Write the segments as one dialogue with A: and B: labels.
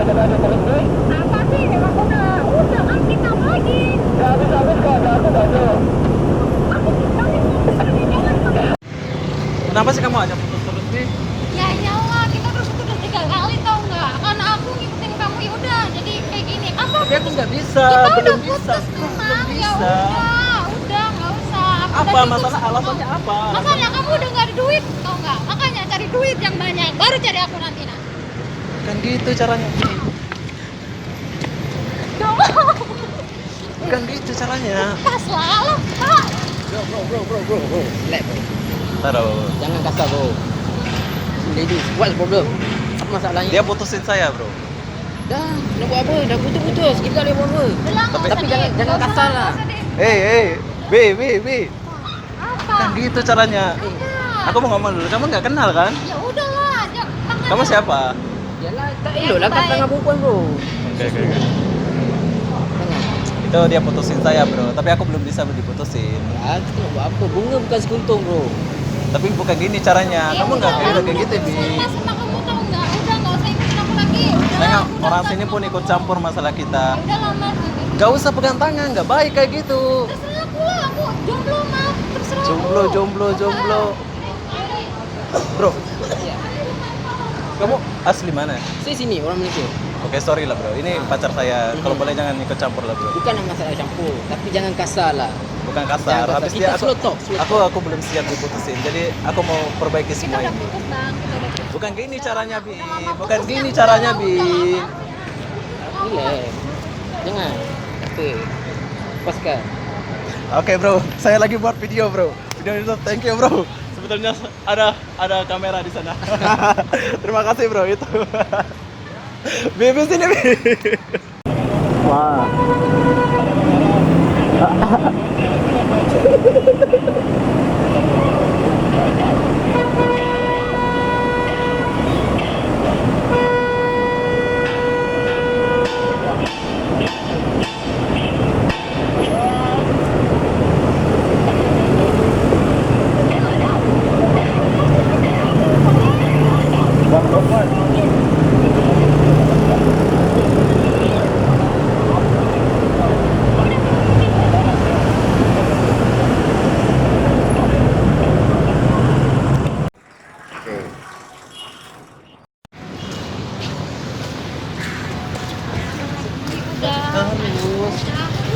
A: Apa sih? Memang udah kan kita lagi. Gak habis kok, aku bantu. Aku jangan.
B: Kenapa sih kamu ajak putus terus nih?
A: Ya iyalah, kita terus udah 3 kali tau nggak? Karena aku ngikutin kamu ya udah, jadi kayak gini. Apa?
B: Tapi aku nggak bisa,
A: Kita udah
B: belum
A: putus
B: bisa,
A: memang.
B: belum
A: Ya
B: bisa.
A: udah nggak usah. Aku
B: Apa
A: udah cukup
B: masalah
A: sama
B: alasannya
A: kamu.
B: apa?
A: Makanya kamu udah nggak ada duit, tau nggak? Makanya cari duit yang banyak, baru cari aku nanti nah.
B: Kan gitu caranya. Bukan gitu caranya.
A: Pas lah, Pak.
C: Bro. Relax bro.
B: Taruh.
C: Jangan kasar bro. Ladies, what's the problem? Apa masalahnya?
B: Dia putusin saya, bro.
C: Dah, nak buat apa? Dah putus. Kita boleh buat apa?
A: Udah lah, nggak
B: Tapi
A: usah
C: jangan-
A: deh.
C: jangan
A: Nggak usah,
C: kasar lah.
A: nggak usah deh.
B: B.
A: Apa?
B: Kan gitu caranya.
A: Apa?
B: Aku mau ngomong dulu. Kamu nggak kenal kan?
A: Ya udahlah,
B: Kamu siapa?
C: Yalah, tak
A: Ya,
C: elok lah
A: baik.
C: kata dengan perempuan bro.
B: Oke.
C: Jangan.
B: Itu dia putusin saya, bro. Tapi aku belum bisa diputusin.
C: Ya, kita nak buat apa? Bunga bukan sekuntung bro.
B: Tapi bukan gini caranya.
A: Ya
B: Kamu nggak
A: udahlah,
B: udah kayak gitu, Bi.
A: sama kamu tau nggak? Udah nggak usah ikutin aku lagi. Udah,
B: Saya
A: udah,
B: orang
A: udah,
B: sini
A: udah.
B: pun ikut campur masalah kita.
A: Ya udahlah mas.
B: Gak usah pegang tangan, nggak baik kayak gitu.
A: Terserah aku lah, aku jomblo mas. Terserah
B: Jomblo. Bro,
C: Ya.
B: kamu asli mana?
C: Saya sini orang Malaysia.
B: Oke, sorry lah bro. Ini pacar saya. Kalau boleh jangan ikut campur lah bro.
C: Bukan masalah campur, tapi jangan kasar lah.
B: Bukan kasar.
C: Jangan
B: Habis
C: kasar.
B: dia
C: Kita slow talk.
B: aku belum siap diputusin. Jadi aku mau perbaiki
A: Kita
B: semua
A: udah
B: ini.
A: putus bang, kita udah putus.
B: Bukan gini caranya, Bi.
A: Udah lama
B: Bukan
A: putusnya,
B: gini
A: udah
B: caranya,
A: lama,
B: Bi.
A: udah lama.
C: Relax. Jangan. Apa? Lepaskan.
B: Oke, bro. Saya lagi buat video, bro. Video itu thank you, bro. Sebetulnya ada kamera di sana. Terima kasih, bro. Itu. Bi, sini, Bi. Wah. Bang Roman.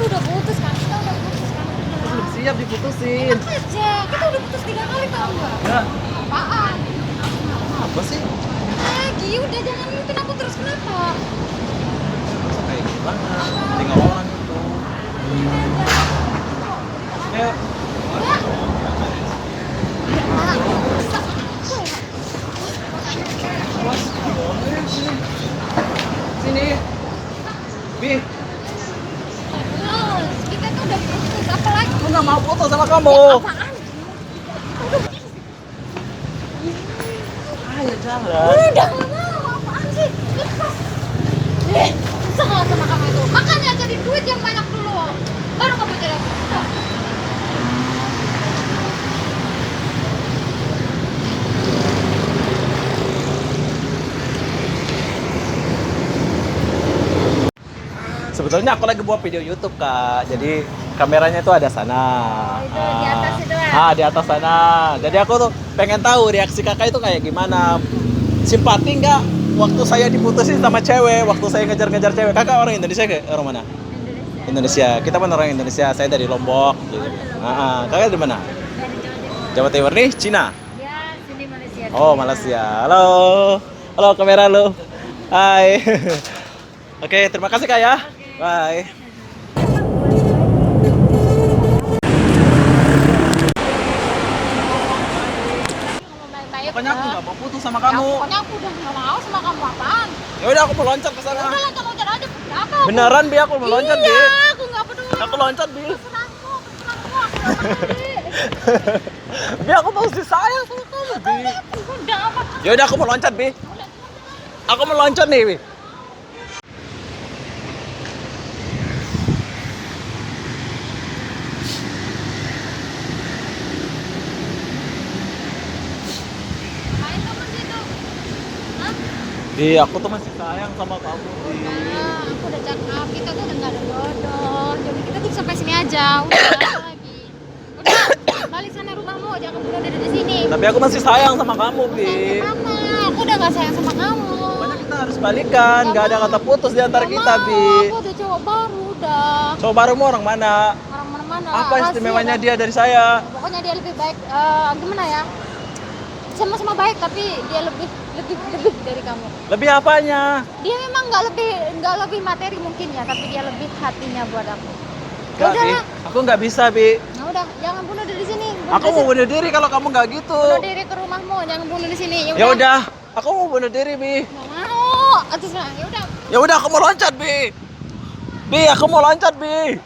A: Udah putus kan, kita udah putus kan.
B: Belum siap diputusin.
A: Enak aja, kita udah putus 3 kali tau nggak?
B: Ya,
A: Apaan?
B: apa sih?
A: Lagi, udah jangan ngikutin aku terus kenapa?
B: Masa kayak gimana? Tinggal orang itu. Ya, sini. Bi,
A: Kita tuh udah putus, apa lagi?
B: aku nggak mau foto sama kamu.
A: Apaan?
B: Ayo jalan.
A: Udah nggak mau, apaan sih? Lepas. Salah sama kamu itu. Makanya cari duit yang banyak dulu. Baru kamu cari aku. Udah.
B: Sebetulnya aku lagi buat video YouTube, Kak. Jadi kameranya itu ada sana.
A: Itu di atas itu lah.
B: Di atas sana. Jadi aku tuh pengen tahu reaksi Kakak itu kayak gimana. Simpati nggak waktu saya diputusin sama cewek, waktu saya ngejar-ngejar cewek. Kakak orang Indonesia ke orang mana? Indonesia. Kita kan orang Indonesia. Saya dari Lombok. Gitu. Kakak dari mana? Jawa Timur nih, Cina.
A: Ya, sini Malaysia.
B: Oh, Malaysia. Halo. Halo kamera lu. Hai. Oke, terima kasih Kak ya. Bye. Pokoknya aku nggak mau putus sama kamu.
A: Pokoknya aku udah nggak mau sama kamu apaan?
B: Ya udah aku mau loncat ke sana.
A: Udah lah, kamu loncat aja. Berapa?
B: Beneran Bi aku mau loncat Bi.
A: Iya, aku nggak peduli.
B: Aku loncat Bi.
A: Terserah aku nggak peduli.
B: Bi aku mau disayang sama kamu Bi.
A: Udah apa?
B: Ya udah aku mau loncat Bi. Aku mau loncat nih Bi.
A: Main kamu situ. Hah?
B: Bi, aku tuh masih sayang sama kamu, Bi.
A: Nah, aku udah cakap, kita tuh udah gak ada jodoh. Jadi kita tuh sampai sini aja, udah apa lagi. Udah, balik sana rumahmu, jangan bunuh diri di sini.
B: Tapi aku masih sayang sama kamu, Bi.
A: Mama, aku udah gak sayang sama kamu.
B: Pokoknya kita harus balikan, gak ada kata putus di antara
A: Gak
B: kita,
A: mau,
B: Bi.
A: aku udah cowok baru, udah.
B: Coba barumu orang mana?
A: Orang mana-mana.
B: Apa
A: rahasia,
B: istimewanya
A: dah.
B: dia dari saya?
A: Pokoknya dia lebih baik, gimana ya? Sama-sama baik, tapi dia lebih dari kamu.
B: Lebih apanya?
A: Dia memang nggak lebih materi mungkin ya, tapi dia lebih hatinya buat aku. Ya
B: Gak,
A: udah
B: Bi.
A: lah.
B: Aku nggak bisa, Bi.
A: Nah udah, jangan bunuh diri di sini.
B: Aku mau bunuh diri kalau kamu nggak gitu.
A: bunuh diri ke rumahmu, jangan bunuh di sini.
B: Ya udah, aku mau bunuh diri, Bi.
A: Nggak mau. Atus lah, ya udah.
B: Ya udah, aku mau loncat, Bi. Bi, aku mau loncat, Bi.